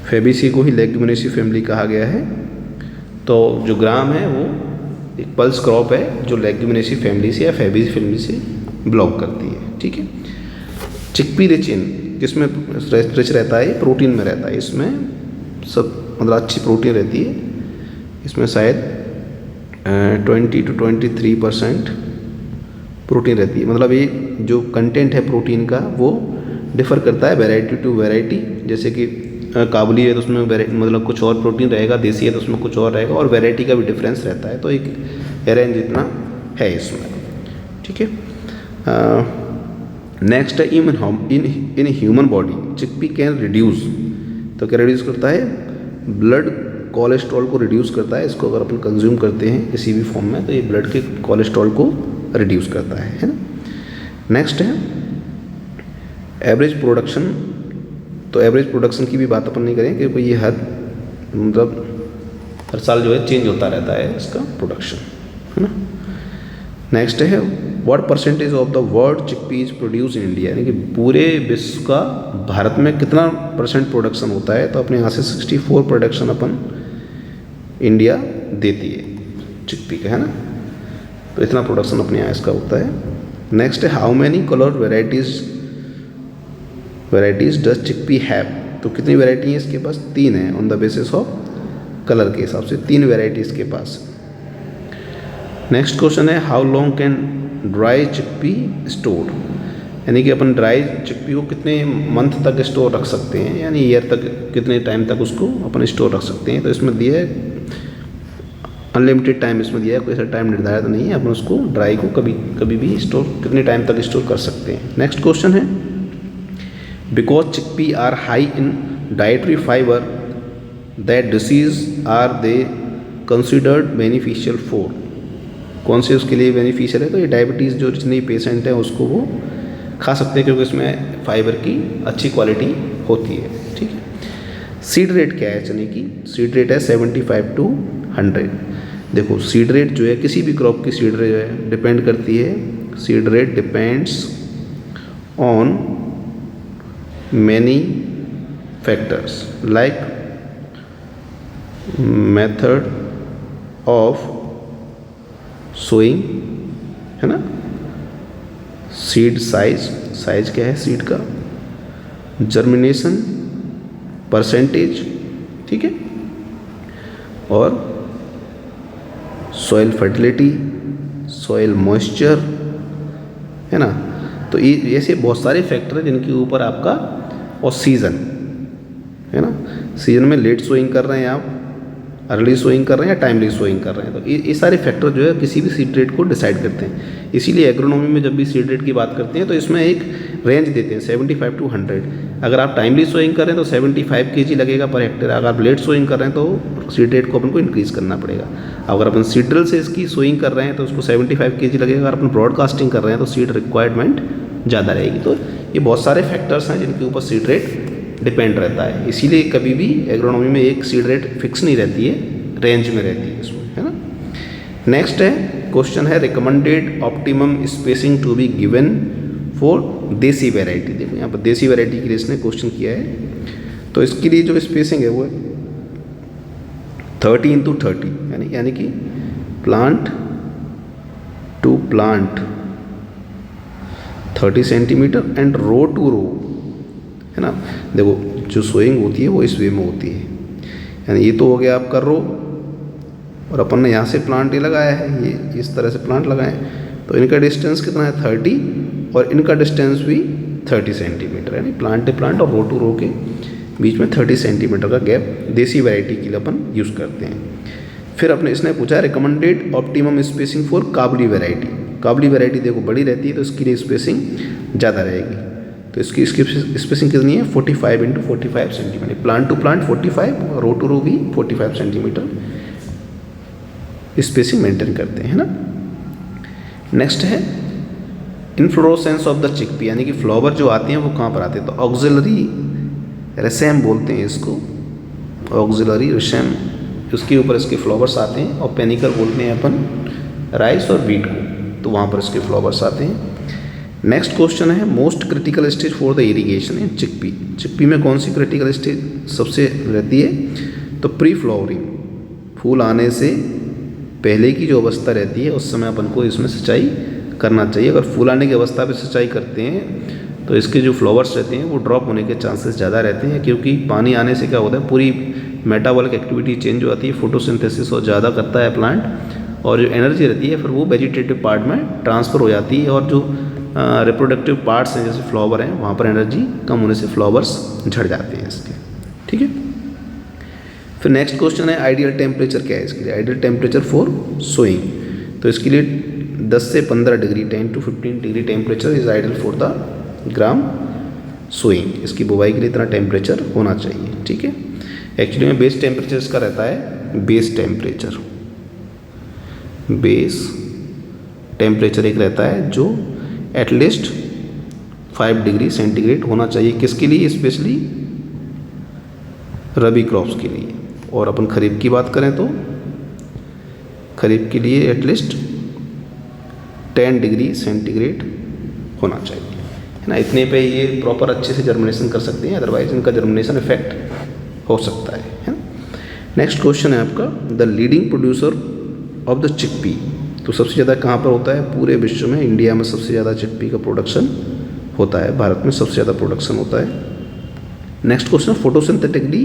फैबेसी को ही लेग्यूमिनेसी फैमिली कहा गया है। तो जो ग्राम है वो एक पल्स क्रॉप है जो लेग्यूमिनेसी फैमिली से या फैबेसी फैमिली से बिलोंग करती है। ठीक है, चिकपी रिच इन किसमें रिच रहता है, प्रोटीन में रहता है। इसमें सब मतलब अच्छी प्रोटीन रहती है। इसमें शायद 20 to 23% प्रोटीन रहती है। मतलब ये जो कंटेंट है प्रोटीन का वो डिफ़र करता है वैरायटी टू वैरायटी। जैसे कि काबुली है तो उसमें मतलब कुछ और प्रोटीन रहेगा, देसी है तो उसमें कुछ और रहेगा, और वैरायटी का भी डिफरेंस रहता है। तो एक रेंज इतना है इसमें। ठीक है, नेक्स्ट है in human body chickpea can reduce. तो क्या रिड्यूस करता है, ब्लड कोलेस्ट्रॉल को रिड्यूस करता है। इसको अगर अपन कंज्यूम करते हैं किसी भी फॉर्म में तो ये ब्लड के कोलेस्ट्रॉल को रिड्यूस करता है ना। नेक्स्ट है एवरेज प्रोडक्शन। तो एवरेज प्रोडक्शन की भी बात अपन नहीं करें क्योंकि ये हर साल जो है चेंज होता रहता है इसका प्रोडक्शन, है ना। नेक्स्ट है what percentage of the world chickpea is produce in India, यानी कि पूरे विश्व का भारत में कितना % प्रोडक्शन होता है। तो अपने यहाँ से 64 प्रोडक्शन अपन इंडिया देती है चिकपी का, है ना। तो इतना प्रोडक्शन अपने यहाँ इसका होता है। नेक्स्ट है how many colour varieties does chickpea have. तो कितनी वेराइटी है इसके पास, 3 है। On the basis of colour के हिसाब से 3 वेराइटी इसके पास। नेक्स्ट क्वेश्चन है how long can dry chickpea store, यानी कि अपन ड्राई चिकपी को कितने मंथ तक स्टोर रख सकते हैं, यानी ईयर तक कितने टाइम तक उसको अपन स्टोर रख सकते हैं। तो इसमें दिया है अनलिमिटेड टाइम, इसमें दिया है, कोई ऐसा टाइम निर्धारित नहीं है। अपन उसको ड्राई को कभी भी स्टोर कितने टाइम तक स्टोर कर सकते हैं। नेक्स्ट क्वेश्चन है because chickpea are high in dietary fibre that disease are they considered beneficial for. कौन से उसके लिए बेनिफिशियल है, तो ये डायबिटीज़ जो जितने पेशेंट हैं उसको वो खा सकते हैं क्योंकि इसमें फाइबर की अच्छी क्वालिटी होती है। ठीक है, सीड रेट क्या है चने की, सीड रेट है 75 to 100। देखो सीड रेट जो है किसी भी क्रॉप की सीड रेट जो है डिपेंड करती है, seed rate depends on many factors like method of sowing, है ना, सीड साइज क्या है सीड का, जर्मिनेशन परसेंटेज, ठीक है, और सॉइल फर्टिलिटी, सॉइल मॉइस्चर, है ना। तो ये ऐसे बहुत सारे फैक्टर हैं जिनके ऊपर आपका, और सीज़न, है ना, सीज़न में लेट सोइंग कर रहे हैं आप, अर्ली सोइंग कर रहे हैं या टाइमली सोइंग कर रहे हैं। तो ये सारे फैक्टर जो है किसी भी सीड रेट को डिसाइड करते हैं। इसीलिए एग्रोनॉमी में जब भी सीड रेट की बात करते हैं तो इसमें एक रेंज देते हैं 75 to 100। अगर आप टाइमली सोइंग कर रहे हैं तो 75 kg लगेगा पर हेक्टेयर। अगर आप लेट सोइंग कर रहे हैं तो सीड रेट को अपन को इंक्रीज़ करना पड़ेगा। अगर अपन सीड ड्रिल से इसकी सोइंग कर रहे हैं तो उसको 75 kg लगेगा। अगर अपन ब्रॉडकास्टिंग कर रहे हैं तो सीड रिक्वायरमेंट ज़्यादा रहेगी। तो ये बहुत सारे फैक्टर्स हैं जिनके ऊपर सीड रेट डिपेंड रहता है। इसीलिए कभी भी एग्रोनॉमी में एक सीड रेट फिक्स नहीं रहती है, रेंज में रहती है इसमें, है ना। नेक्स्ट है क्वेश्चन है recommended optimum spacing to be given for desi variety. देखो यहाँ पर देसी वैरायटी के लिए इसने क्वेश्चन किया है। तो इसके लिए जो स्पेसिंग है वो है 30x30 यानी कि plant to plant 30 centimetre and row to row, है ना। देखो जो सोइंग होती है वो इस वे में होती है, यानी ये तो हो गया आपका रो और अपन ने यहाँ से प्लांट ये लगाया है, ये इस तरह से प्लांट लगाए, तो इनका डिस्टेंस कितना है 30 और इनका डिस्टेंस भी 30 सेंटीमीटर, यानी प्लांट टू प्लांट और रो टू रो के बीच में 30 सेंटीमीटर का गैप देसी वैरायटी के लिए अपन यूज़ करते हैं। फिर अपने इसने पूछा recommended optimum spacing for kabuli variety. Kabuli variety देखो बड़ी रहती है तो इसके लिए स्पेसिंग ज़्यादा रहेगी। तो इसकी स्पेसिंग कितनी है 45 × 45 सेंटीमीटर। प्लांट टू प्लांट 45 और रो टू रो भी 45 सेंटीमीटर स्पेसिंग मेंटेन करते हैं ना। नेक्स्ट है इन्फ्लोरोसेंस ऑफ द चिकपी, यानी कि फ्लावर जो आते हैं वो कहाँ पर आते हैं, तो ऑक्सिलरी रेसेम बोलते हैं इसको, ऑक्सिलरी रेसेम, उसके ऊपर इसके फ्लावर्स आते हैं। और पेनिकल बोलते हैं अपन राइस और बीट को, तो वहाँ पर इसके फ्लावर्स आते हैं। नेक्स्ट क्वेश्चन है most critical stage for the irrigation in chickpea. Chickpea में कौन सी क्रिटिकल स्टेज सबसे रहती है, तो प्री फ्लावरिंग, फूल आने से पहले की जो अवस्था रहती है उस समय अपन को इसमें सिंचाई करना चाहिए। अगर फूल आने की अवस्था पे सिंचाई करते हैं तो इसके जो फ्लावर्स रहते हैं वो ड्रॉप होने के चांसेस ज़्यादा रहते हैं, क्योंकि पानी आने से क्या होता है पूरी मेटाबॉलिक एक्टिविटी चेंज हो जाती है, फोटोसिंथेसिस और ज़्यादा करता है प्लांट, और जो एनर्जी रहती है फिर वो वेजिटेटिव पार्ट में ट्रांसफ़र हो जाती है, और जो रिप्रोडक्टिव पार्ट्स हैं जैसे फ्लावर हैं वहाँ पर एनर्जी कम होने से फ्लावर्स झड़ जाते हैं इसके, ठीक है। फिर नेक्स्ट क्वेश्चन है आइडियल टेम्परेचर क्या है इसके लिए, आइडियल टेम्परेचर फॉर सोइंग। तो इसके लिए 10 से 15 degree 10 to 15 degree temperature is ideal for the gram sowing. इसकी बुवाई के लिए इतना टेम्परेचर होना चाहिए, ठीक है। एक्चुअली में बेस टेम्परेचर इसका रहता है, बेस टेम्परेचर, बेस टेम्परेचर एक रहता है जो एटलीस्ट 5 डिग्री सेंटीग्रेड होना चाहिए। किसके लिए, स्पेशली रबी क्रॉप्स के लिए। और अपन खरीफ की बात करें तो खरीफ के लिए एटलीस्ट 10 डिग्री सेंटीग्रेड होना चाहिए, है ना। इतने पे ये प्रॉपर अच्छे से जर्मिनेशन कर सकते हैं, अदरवाइज इनका जर्मिनेशन इफेक्ट हो सकता है ना। नेक्स्ट क्वेश्चन है आपका the leading producer of the chickpea. तो सबसे ज़्यादा कहाँ पर होता है, पूरे विश्व में इंडिया में सबसे ज़्यादा चिकपी का प्रोडक्शन होता है, भारत में सबसे ज़्यादा प्रोडक्शन होता है। Next question photosynthetically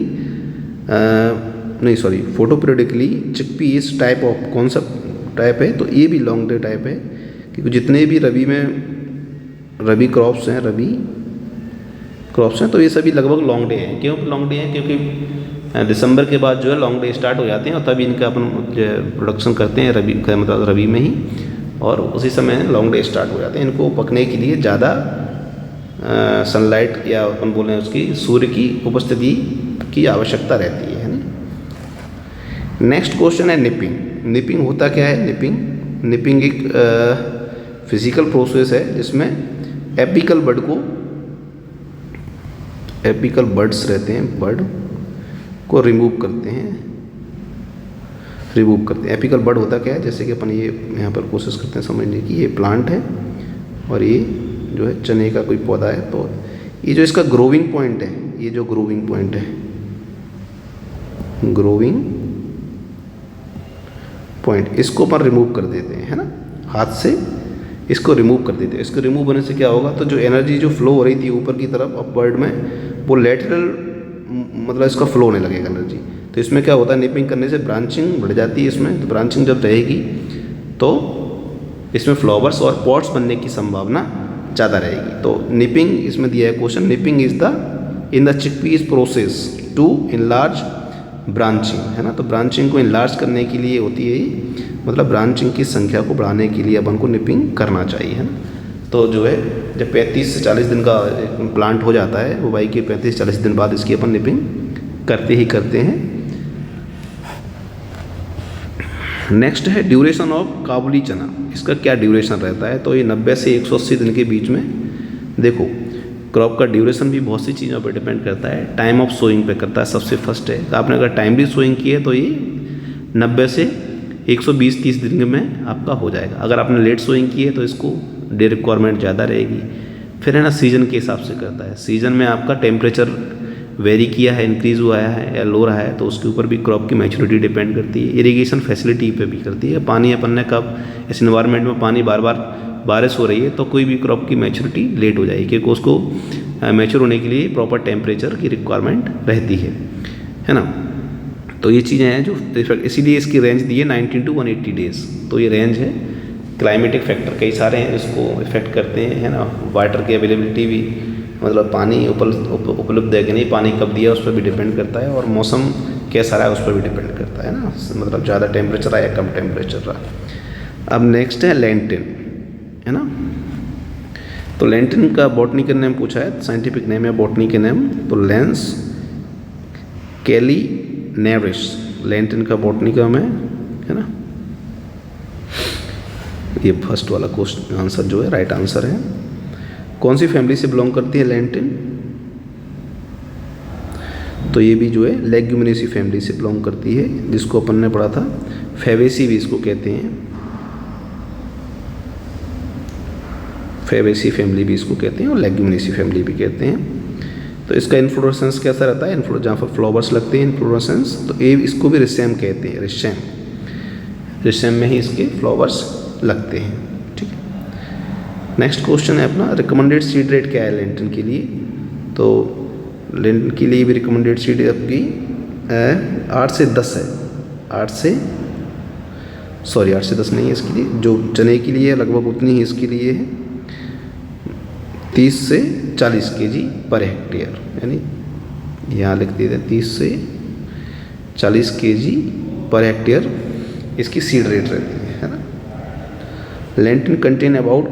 photo periodically chickpea इस टाइप ऑफ, कौन सा टाइप है, तो ये भी लॉन्ग डे टाइप है, क्योंकि जितने भी रबी क्रॉप्स हैं तो ये सभी लगभग लॉन्ग डे हैं। क्यों लॉन्ग डे हैं, क्योंकि दिसंबर के बाद जो है लॉन्ग डे स्टार्ट हो जाते हैं और तभी इनका अपन प्रोडक्शन करते हैं रबी, मतलब रबी में ही, और उसी समय लॉन्ग डे स्टार्ट हो जाते हैं। इनको पकने के लिए ज़्यादा सनलाइट या अपन बोलें उसकी सूर्य की उपस्थिति की आवश्यकता रहती है ना। नेक्स्ट क्वेश्चन है निपिंग। निपिंग होता क्या है, निपिंग एक फिजिकल प्रोसेस है जिसमें एपिकल बर्ड्स रहते हैं, बर्ड को रिमूव करते हैं। एपिकल बर्ड होता क्या है, जैसे कि अपन ये यहाँ पर कोशिश करते हैं समझने की, ये प्लांट है और ये जो है चने का कोई पौधा है, तो ये जो इसका ग्रोविंग पॉइंट है, ये जो ग्रोविंग पॉइंट है, ग्रोविंग पॉइंट, इसको अपन रिमूव कर देते हैं, है ना, हाथ से इसको रिमूव कर देते हैं। इसको रिमूव होने से क्या होगा, तो जो एनर्जी जो फ्लो हो रही थी ऊपर की तरफ अपवर्ड में, वो लेटरल मतलब इसका फ्लो होने लगेगा एनर्जी। तो इसमें क्या होता है, निपिंग करने से ब्रांचिंग बढ़ जाती है इसमें। तो ब्रांचिंग जब रहेगी तो इसमें फ्लावर्स और पॉट्स बनने की संभावना ज़्यादा रहेगी। तो निपिंग इसमें दिया है क्वेश्चन, nipping is the in the chickpeas process to enlarge branching, है ना। तो ब्रांचिंग को इनलार्ज करने के लिए होती है ये, मतलब ब्रांचिंग की संख्या को बढ़ाने के लिए अपन को निपिंग करना चाहिए, है ना। तो जो है जब 35 से 40 दिन का प्लांट हो जाता है बुवाई के 35 से 40 दिन बाद इसकी अपन निपिंग करते ही करते हैं। नेक्स्ट है ड्यूरेशन ऑफ काबुली चना, इसका क्या ड्यूरेशन रहता है। तो ये 90 से 180 दिन के बीच में, देखो क्रॉप का ड्यूरेशन भी बहुत सी चीज़ों पर डिपेंड करता है। टाइम ऑफ सोइंग पे करता है, सबसे फर्स्ट है। तो आपने अगर टाइमली सोइंग की है तो ये 90 से 120-30 दिन में आपका हो जाएगा। अगर आपने लेट सोइंग की है तो इसको डे रिक्वायरमेंट ज़्यादा रहेगी। फिर है ना सीज़न के हिसाब से करता है। सीज़न में आपका टेम्परेचर वेरी किया है, इंक्रीज़ हुआ है या लो रहा है, तो उसके ऊपर भी क्रॉप की मैच्योरिटी डिपेंड करती है। इरिगेशन फैसिलिटी पे भी करती है। पानी अपन ने कब, इस इन्वायरमेंट में पानी बार बार बारिश हो रही है तो कोई भी क्रॉप की मैच्योरिटी लेट हो जाएगी, क्योंकि उसको मैच्योर होने के लिए प्रॉपर टेम्परेचर की रिक्वायरमेंट रहती है ना। तो ये चीज़ें हैं जो इसीलिए इसकी रेंज दी है 90 to 180 डेज़। तो ये रेंज है। क्लाइमेटिक फैक्टर कई सारे हैं इसको इफेक्ट करते हैं, है ना। वाटर की अवेलेबिलिटी भी, मतलब पानी उपलब्ध है कि नहीं, पानी कब दिया उस पर भी डिपेंड करता है, और मौसम कैसा रहा है उस पर भी डिपेंड करता है ना, मतलब ज़्यादा टेम्परेचर रहा या कम टेम्परेचर रहा। अब नेक्स्ट है लेंटिन, है ना। तो लेंटिन का बॉटनी का नेम पूछा है, साइंटिफिक नेम है बॉटनी के नेम, तो लेंस कैली नेवरिस लेंटिन का बॉटनी का है ना। ये फर्स्ट वाला क्वेश्चन आंसर जो है राइट आंसर है। कौन सी फैमिली से बिलोंग करती है लेंटिन, तो ये भी जो है लेग्यूमिनेसी फैमिली से बिलोंग करती है, जिसको अपन ने पढ़ा था फेवेसी भी इसको कहते हैं, फेवेसी फैमिली भी इसको कहते हैं और लेग्यूमिनेसी फैमिली भी कहते हैं। तो इसका इन्फ्लोरेसेंस कैसा रहता है, जहाँ पर फ्लावर्स लगते हैं इन्फ्लोरेसेंस, तो ये इसको भी रिसेम कहते हैं, रिसेम में ही इसके फ्लावर्स लगते हैं, ठीक है। नेक्स्ट क्वेश्चन है अपना, रिकमेंडेड सीड रेट क्या है लेंटिन के लिए। तो लेंटिन के लिए भी रिकमेंडेड सीड आपकी 8 से 10 है, 8 से 10 नहीं है इसके लिए, जो चने के लिए लगभग उतनी ही इसके लिए है, 30 से 40 kg पर हेक्टेयर, यानी यहाँ लिख देते हैं 30 से 40 kg पर हेक्टेयर इसकी सीड रेट रहती है ना। लेंटिन कंटेन अबाउट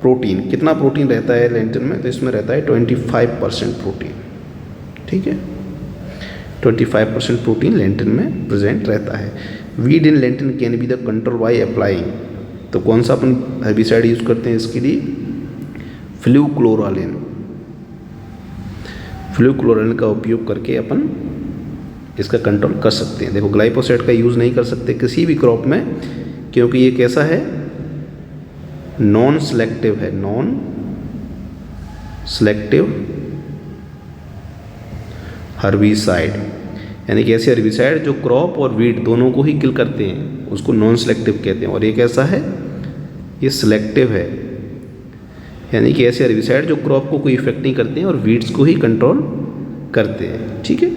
प्रोटीन, कितना प्रोटीन रहता है लेंटिन में, तो इसमें रहता है 25% प्रोटीन, ठीक है। 25% प्रोटीन लेंटिन में प्रेजेंट रहता है। Weed in Lentin can be the control by applying, तो कौन सा अपन हेर्बिसाइड यूज़ करते हैं इसके लिए, फ्लूक्लोरालिन का उपयोग करके अपन इसका कंट्रोल कर सकते हैं। देखो ग्लाइफोसेट का यूज़ नहीं कर सकते किसी भी क्रॉप में, क्योंकि ये कैसा है, नॉन सेलेक्टिव है, नॉन सेलेक्टिव हर्बिसाइड, यानी कि ऐसे हर्बिसाइड जो क्रॉप और वीड दोनों को ही किल करते हैं उसको नॉन सेलेक्टिव कहते हैं। और ये कैसा है, ये सिलेक्टिव है, यानी कि ऐसे हर्बिसाइड जो क्रॉप को कोई इफेक्ट नहीं करते हैं और वीड्स को ही कंट्रोल करते हैं, ठीक है।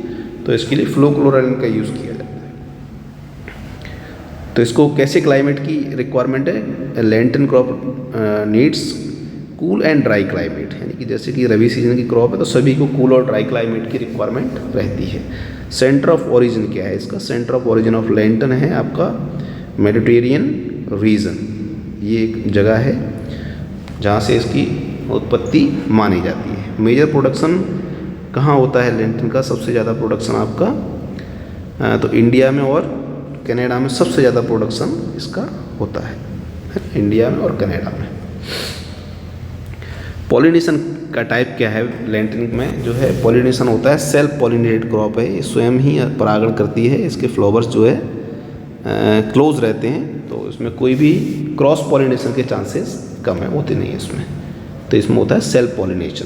तो इसके लिए फ्लोक्लोरालिन का यूज़ किया जाता है। तो इसको कैसे क्लाइमेट की रिक्वायरमेंट है, Lentin crop needs cool and dry climate, यानी कि जैसे कि रबी सीजन की क्रॉप है तो सभी को कूल और ड्राई क्लाइमेट की रिक्वायरमेंट रहती है। सेंटर ऑफ ओरिजिन क्या है इसका, centre of origin of Lentin है आपका मेडिटेरियन रीजन, ये एक जगह है जहाँ से इसकी उत्पत्ति मानी जाती है। मेजर प्रोडक्शन कहाँ होता है लेंटिन का, सबसे ज़्यादा प्रोडक्शन आपका तो इंडिया में और कनाडा में सबसे ज़्यादा प्रोडक्शन इसका होता है, इंडिया में और कनाडा में। पॉलिनेशन का टाइप क्या है लेंटिन में, जो है पॉलिनेशन होता है, सेल्फ पॉलिनेटेड क्रॉप है, ये स्वयं ही परागण करती है, इसके फ्लावर्स जो है क्लोज रहते हैं, तो इसमें कोई भी क्रॉस पॉलिनेशन के चांसेस कम है, होते नहीं है इसमें। तो इसमें होता है सेल्फ पॉलिनेशन।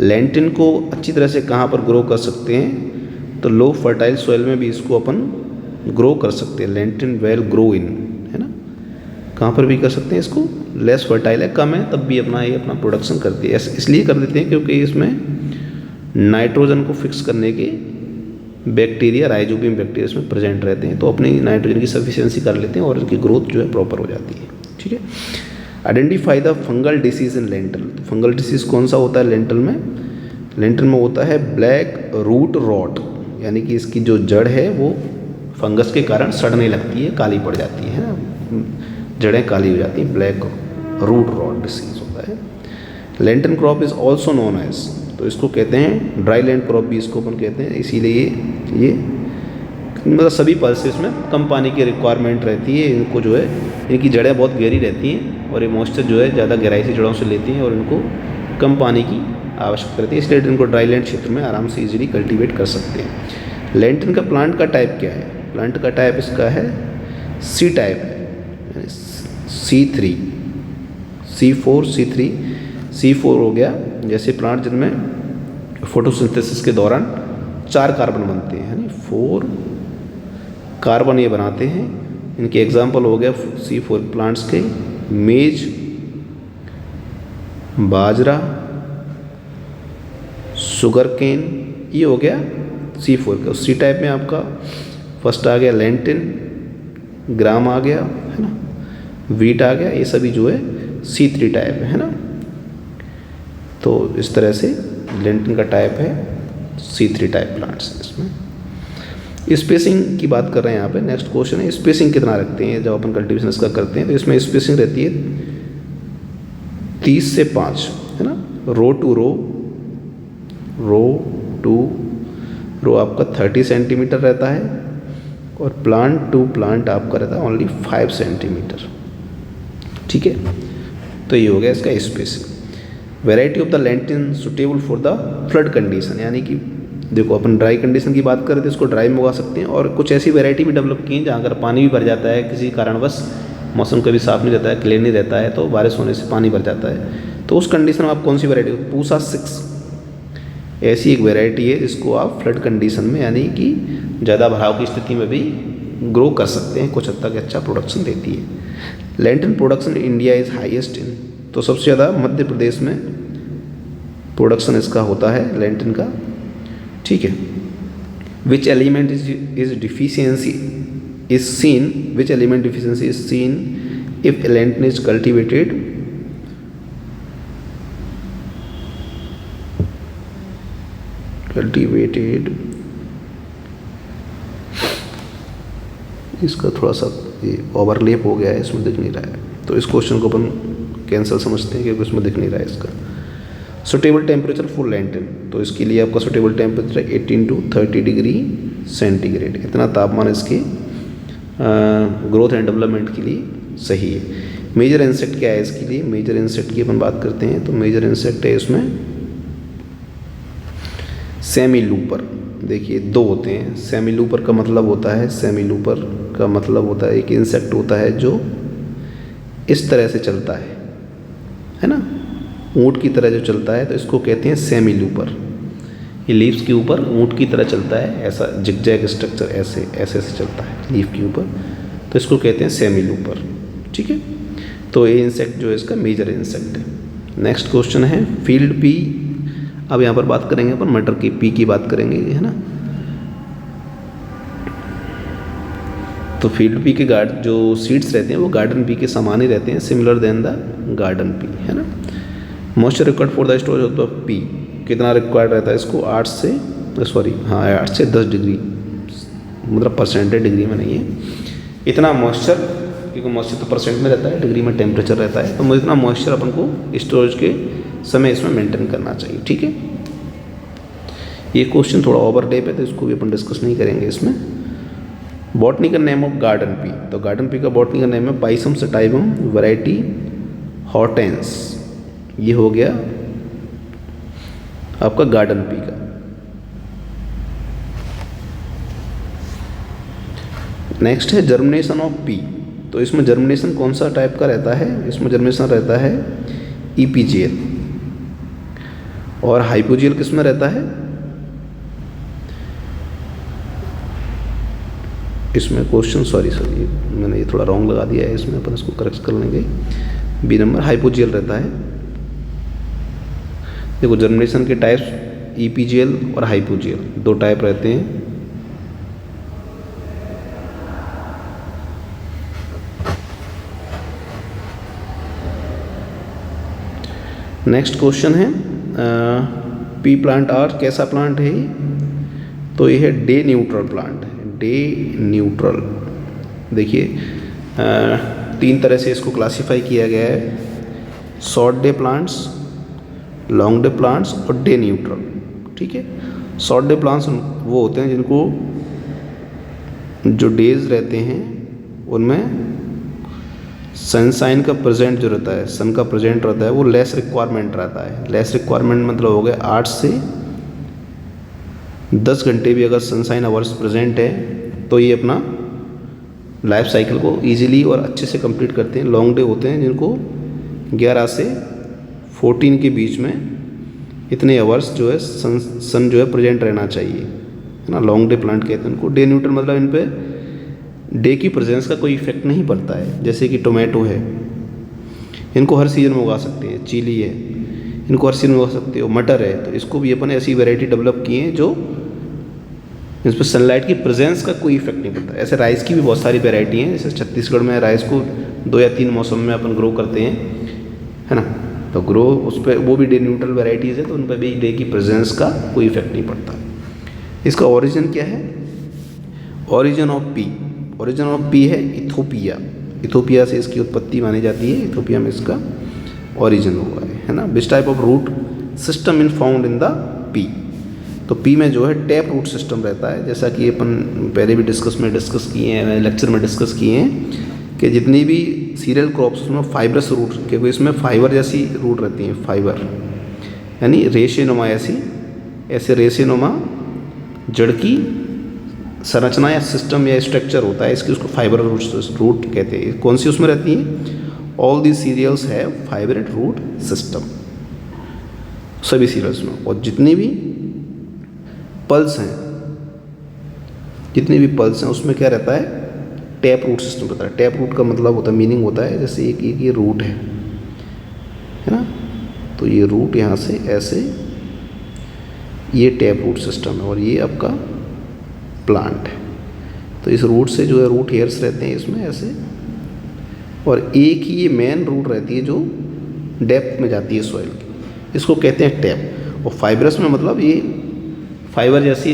लेंटिन को अच्छी तरह से कहाँ पर ग्रो कर सकते हैं, तो लो फर्टाइल सॉइल में भी इसको अपन ग्रो कर सकते हैं। लेंटिन वेल ग्रो इन, है ना, कहाँ पर भी कर सकते हैं इसको, लेस फर्टाइल है, कम है, तब भी ये अपना प्रोडक्शन करती है। इसलिए कर देते हैं क्योंकि इसमें नाइट्रोजन को फिक्स करने के बैक्टीरिया, राइजोबियम बैक्टीरिया इसमें प्रेजेंट रहते हैं, तो अपनी नाइट्रोजन की सफिशिएंसी कर लेते हैं और इनकी ग्रोथ जो है प्रॉपर हो जाती है, ठीक है। Identify the fungal disease in lentil, fungal disease कौन सा होता है लेंटल में, लेंटल में होता है ब्लैक रूट रॉट, यानी कि इसकी जो जड़ है वो फंगस के कारण सड़ने लगती है, काली पड़ जाती है ना, जड़ें काली हो जाती हैं, ब्लैक रूट रॉट डिसीज होता है। Lentil crop is also known as, तो इसको कहते हैं ड्राई लैंड क्रॉप भी इसको अपन कहते हैं, इसीलिए ये मतलब सभी पल्सेस में कम पानी की रिक्वायरमेंट रहती है, इनको जो है इनकी जड़ें बहुत गहरी रहती हैं और ये मॉइस्चर जो है ज़्यादा गहराई से जड़ों से लेती हैं और इनको कम पानी की आवश्यकता रहती है, इसलिए इनको ड्राई लैंड क्षेत्र में आराम से इजीली कल्टीवेट कर सकते हैं। लेंटन का प्लांट का टाइप क्या है? प्लांट का टाइप इसका है सी टाइप है, C3, C4, C3, C4 हो गया जैसे प्लांट जिनमें फोटोसिंथेसिस के दौरान 4 कार्बन बनते हैं, यानी 4 कार्बन ये बनाते हैं। इनके एग्जाम्पल हो गया C4 प्लांट्स के मेज, बाजरा, शुगर केन, ये हो गया C4 का। सी टाइप में आपका फर्स्ट आ गया लेंटिन, ग्राम आ गया है ना, वीट आ गया, ये सभी जो है C3 टाइप है ना। तो इस तरह से लेंटिन का टाइप है C3 टाइप प्लांट्स। इसमें स्पेसिंग की बात कर रहे हैं यहाँ पे। नेक्स्ट क्वेश्चन है स्पेसिंग कितना रखते हैं जब अपन कल्टीवेशन इसका करते हैं, तो इसमें स्पेसिंग रहती है 30 से 5 है ना। रो टू रो आपका 30 सेंटीमीटर रहता है और प्लांट टू प्लांट आपका रहता है ओनली 5 सेंटीमीटर, ठीक है। तो ये हो गया इसका spacing. Variety of the Lentin suitable for the flood condition, यानी कि देखो अपन ड्राई कंडीशन की बात करें तो इसको ड्राई में उगा सकते हैं, और कुछ ऐसी वैरायटी भी डेवलप की हैं जहाँ अगर पानी भी भर जाता है, किसी कारणवश मौसम कभी साफ नहीं रहता है, क्लियर नहीं रहता है, तो बारिश होने से पानी भर जाता है, तो उस कंडीशन में आप कौन सी वैरायटी, पूसा 6 ऐसी एक वैरायटी है जिसको आप फ्लड कंडीशन में यानी कि ज़्यादा भराव की स्थिति में भी ग्रो कर सकते हैं, कुछ हद तक अच्छा प्रोडक्शन देती है। Lentin production India is highest in, तो सबसे ज़्यादा मध्य प्रदेश में प्रोडक्शन इसका होता है लेंटिन का, ठीक है। Which element is deficiency is seen, which element deficiency is seen if Lentin is cultivated, इसका थोड़ा सा ये ओवरलेप हो गया है, इसमें दिख नहीं रहा है, तो इस क्वेश्चन को अपन कैंसिल समझते हैं क्योंकि उसमें दिख नहीं रहा है इसका। सुटेबल टेम्परेचर फॉर लेंटिन, तो इसके लिए आपका suitable temperature 18 to 30 degree centigrade, इतना तापमान इसके ग्रोथ एंड डेवलपमेंट के लिए सही है। मेजर इंसेक्ट क्या है इसके लिए, मेजर इंसेक्ट की अपन बात करते हैं तो मेजर इंसेक्ट है इसमें सेमी लूपर। देखिए 2 होते हैं, सेमी लूपर का मतलब होता है, सेमी लूपर का मतलब होता है एक इंसेक्ट होता है जो इस तरह से चलता है ना, ऊँट की तरह जो चलता है, तो इसको कहते हैं सेमी लूपर। ये लीव्स के ऊपर ऊँट की तरह चलता है, ऐसा जिगजैग स्ट्रक्चर ऐसे ऐसे चलता है लीफ के ऊपर, तो इसको कहते हैं सेमी लूपर, ठीक है। तो ये इंसेक्ट जो है इसका मेजर इंसेक्ट है। नेक्स्ट क्वेश्चन है फील्ड पी। अब यहाँ पर बात करेंगे अपन मटर की पी की बात करेंगे, है ना। तो फील्ड पी के जो सीड्स रहते हैं वो गार्डन पी के समान ही रहते हैं, similar then the garden pea, है ना। Moisture required for the storage of the pea, कितना रिक्वायर्ड रहता है इसको 8 से 10 डिग्री, मतलब परसेंटेज डिग्री में नहीं है, इतना मॉइस्चर, क्योंकि मॉइस्चर तो परसेंट में रहता है, डिग्री में टेम्परेचर रहता है, तो इतना मॉइस्चर अपन को स्टोरेज के समय इसमें मेंटेन करना चाहिए, ठीक है। ये क्वेश्चन थोड़ा ओवरलैप है तो इसको भी अपन डिस्कस नहीं करेंगे इसमें। बॉटनी का नेम ऑफ गार्डन पी, तो गार्डन पी का बॉटनी का नेम है पाइसम सटाइवम वैरायटी हॉर्टेंस, ये हो गया आपका गार्डन पी का। नेक्स्ट है जर्मिनेशन ऑफ पी, तो इसमें जर्मिनेशन कौन सा टाइप का रहता है, इसमें जर्मिनेशन रहता है ईपीजीएल, और हाइपोजीएल किस में रहता है, इसमें क्वेश्चन सॉरी मैंने ये थोड़ा रॉन्ग लगा दिया है, इसमें अपन इसको करेक्ट कर लेंगे। बी नंबर हाइपोजीएल रहता है। देखो जर्मिनेशन के टाइप्स ईपीजीएल और हाइपोजीएल 2 टाइप रहते हैं। नेक्स्ट क्वेश्चन है पी प्लांट आर कैसा प्लांट है ये, तो ये है day neutral plant, day neutral. देखिए 3 तरह से इसको क्लासीफाई किया गया है, short day plants, long day plants और डे न्यूट्रल। ठीक है, शॉर्ट डे प्लांट्स वो होते हैं जिनको जो डेज रहते हैं उनमें सनशाइन का प्रेजेंट जो रहता है, सन का प्रेजेंट रहता है, वो लेस रिक्वायरमेंट रहता है। लेस रिक्वायरमेंट मतलब हो गया 8 से 10 घंटे भी अगर सनशाइन आवर्स प्रेजेंट है तो ये अपना लाइफ साइकिल को इजीली और अच्छे से कंप्लीट करते हैं। लॉन्ग डे होते हैं जिनको 11 से 14 के बीच में इतने आवर्स जो है सन जो है प्रेजेंट रहना चाहिए, है ना, लॉन्ग डे प्लांट कहते हैं उनको। डे न्यूट्रल मतलब इन पे डे की प्रेजेंस का कोई इफेक्ट नहीं पड़ता है। जैसे कि टोमेटो है, इनको हर सीज़न में उगा सकते हैं, चिली है, इनको हर सीज़न में उगा सकते हो, मटर है, तो इसको भी अपन ऐसी वैरायटी डेवलप किए हैं जो इस पर सनलाइट की प्रेजेंस का कोई इफेक्ट नहीं पड़ता। ऐसे राइस की भी बहुत सारी वैरायटी हैं, जैसे छत्तीसगढ़ में राइस को 2 या 3 मौसम में अपन ग्रो करते हैं, है ना, तो ग्रो उस पर वो भी डे न्यूट्रल वैरायटीज़ है, तो उन पर भी डे की प्रेजेंस का कोई इफेक्ट नहीं पड़ता। इसका ओरिजिन क्या है? Origin of P, origin of P है इथोपिया। इथोपिया से इसकी उत्पत्ति मानी जाती है, इथोपिया में इसका ओरिजिन हुआ है ना। Which type of root system in found in the pea, तो पी में जो है टैप रूट सिस्टम रहता है, जैसा कि अपन पहले भी डिस्कस किए हैं, लेक्चर में डिस्कस किए हैं कि जितनी भी सीरियल क्रॉप्स उसमें फाइबरस रूट, क्योंकि इसमें फाइबर जैसी रूट रहती हैं, फाइबर यानी रेशेनुमा, ऐसे रेशेनुमा जड़ की संरचना या सिस्टम या स्ट्रक्चर होता है इसकी, उसको फाइबर रूट कहते हैं। कौन सी उसमें रहती है? All the cereals have fibrous root system, सभी सीरियल्स में। और जितनी भी पल्स हैं, जितनी भी पल्स हैं उसमें क्या रहता है? टैप रूट सिस्टम रहता है। टैप रूट का मतलब होता है, मीनिंग होता है जैसे एक ये रूट है ना, तो ये रूट यहाँ से ऐसे, ये टैप रूट सिस्टम है और ये आपका प्लांट है। तो इस रूट से जो है रूट हेयर्स रहते हैं इसमें ऐसे, और एक ही ये मेन रूट रहती है जो डेप्थ में जाती है सॉइल की, इसको कहते हैं टैप। और फाइबरस में मतलब ये फाइबर जैसी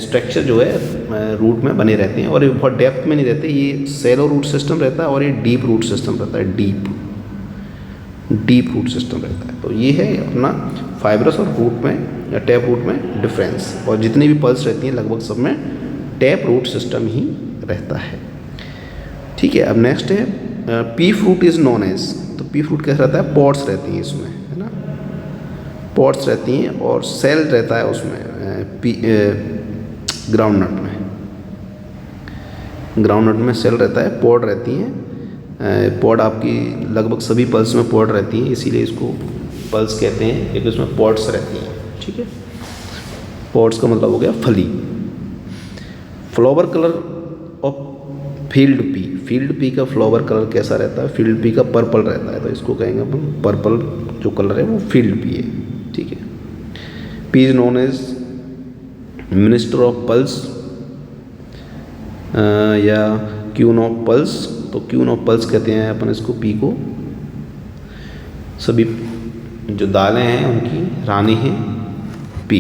स्ट्रक्चर जो है रूट में बने रहते हैं, और ये बहुत डेप्थ में नहीं रहते, ये सेलो रूट सिस्टम रहता है और ये डीप रूट सिस्टम रहता है, डीप रूट सिस्टम रहता है। तो ये है अपना फाइबरस और रूट में या टैप रूट में डिफरेंस। और जितनी भी पल्स रहती हैं लगभग सब में टैप रूट सिस्टम ही रहता है। ठीक है, अब नेक्स्ट है pea fruit is known as, तो पी फ्रूट कैसा रहता है? पॉट्स रहती हैं इसमें, है ना, पॉट्स रहती हैं और सेल रहता है उसमें ग्राउंडनट में सेल रहता है, पॉड रहती हैं। पॉड आपकी लगभग सभी पल्स में पॉड रहती हैं, इसीलिए इसको पल्स कहते हैं क्योंकि उसमें पॉड्स रहती हैं। ठीक है, पॉड्स का मतलब हो गया फली। Flower colour of field P, field P का फ्लावर कलर कैसा रहता है? फील्ड पी का पर्पल रहता है, तो इसको कहेंगे अपन पर्पल जो कलर है वो फील्ड पी है। ठीक है, pea is known as minister of pulse या क्यून ऑफ पल्स, तो क्यून ऑफ पल्स कहते हैं अपन इसको पी को। सभी जो दालें हैं उनकी रानी है पी।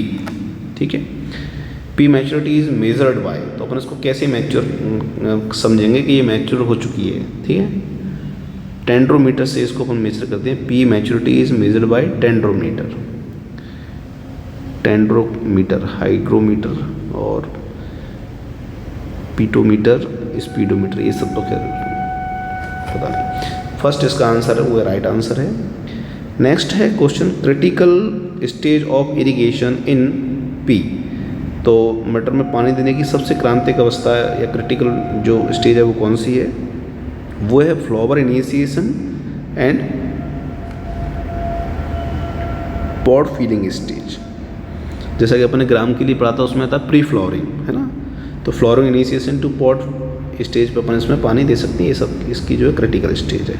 ठीक है, P maturity is measured bye, तो अपन इसको कैसे मैच्योर समझेंगे कि ये मैच्योर हो चुकी है? ठीक है, टेंड्रोमीटर से इसको अपन मेजर करते हैं। Pea maturity is measured by tenderometer, hygrometer और पीटोमीटर, स्पीडोमीटर, ये सब तो खैर पता नहीं। फर्स्ट इसका आंसर है वो राइट आंसर है। नेक्स्ट है question critical stage of irrigation in P, तो मटर में पानी देने की सबसे क्रांतिक अवस्था या क्रिटिकल जो स्टेज है वो कौन सी है? वो है flower initiation and pod feeling stage. जैसा कि अपने ग्राम के लिए पढ़ा था उसमें था प्री फ्लावरिंग, है ना, तो flowering initiation to pod stage पर अपन इसमें पानी दे सकते हैं। ये सब इसकी जो है क्रिटिकल स्टेज है।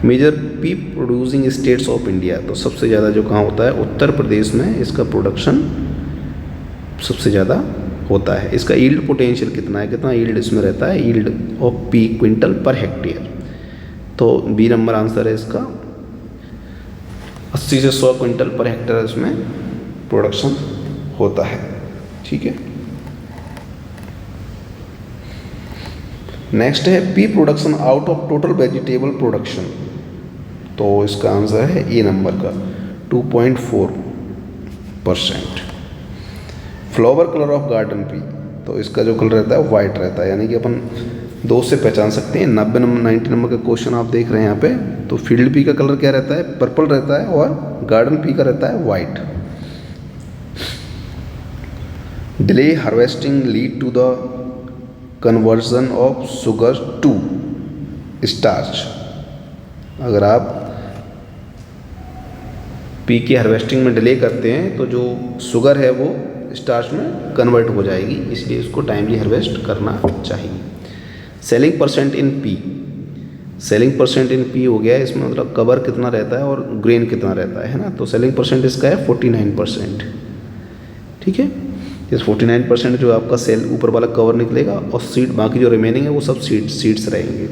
Major pea producing states of India, तो सबसे ज़्यादा जो कहाँ होता है? उत्तर प्रदेश में इसका प्रोडक्शन सबसे ज़्यादा होता है। इसका यील्ड पोटेंशियल कितना है? कितना यील्ड इसमें रहता है? Yield of P quintal per hectare, तो बी नंबर आंसर है इसका। 80 से 100 क्विंटल पर हेक्टेयर इसमें प्रोडक्शन होता है। ठीक है। नेक्स्ट है P production out of total vegetable production, तो इसका आंसर है ए नंबर का 2.4%। Flower colour of garden pea, तो इसका जो कलर रहता है वाइट रहता है, यानी कि अपन 2 से पहचान सकते हैं। 90 नंबर का क्वेश्चन आप देख रहे हैं यहाँ पे, तो फील्ड पी का कलर क्या रहता है, पर्पल रहता है, और गार्डन पी का रहता है white. Delay harvesting lead to the conversion of sugar to starch, अगर आप पी की हार्वेस्टिंग में डिले करते हैं तो जो शुगर है वो स्टार्च में कन्वर्ट हो जाएगी, इसलिए उसको टाइमली हार्वेस्ट करना चाहिए। Selling percent in P, selling percent in P हो गया, इसमें मतलब कवर कितना रहता है और ग्रेन कितना रहता है ना, तो सेलिंग परसेंट इसका है 49%। ठीक है, इस 49% जो आपका सेल ऊपर वाला कवर निकलेगा, और सीड बाकी जो रिमेनिंग है वो सब सीड्स रहेंगे।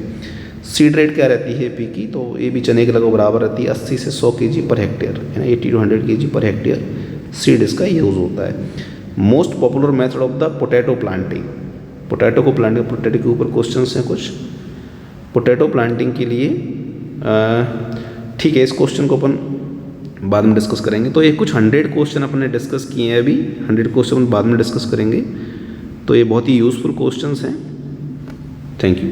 सीड रेट क्या रहती है पी की, तो ये भी चने के लगभग बराबर रहती है, 80 से 100 kg पर हेक्टेयर, यानी 80 to 100 kg per hectare seed इसका यूज़ होता है। Most popular method of the potato planting, potato को प्लांटिंग, पोटैटो के ऊपर क्वेश्चन हैं कुछ पोटैटो प्लांटिंग के लिए। ठीक है, इस क्वेश्चन को अपन बाद में डिस्कस करेंगे। तो ये कुछ 100 क्वेश्चन अपन ने डिस्कस किए हैं, अभी 100 क्वेश्चन बाद में डिस्कस करेंगे, तो ये बहुत ही यूज़फुल क्वेश्चंस हैं। Thank you.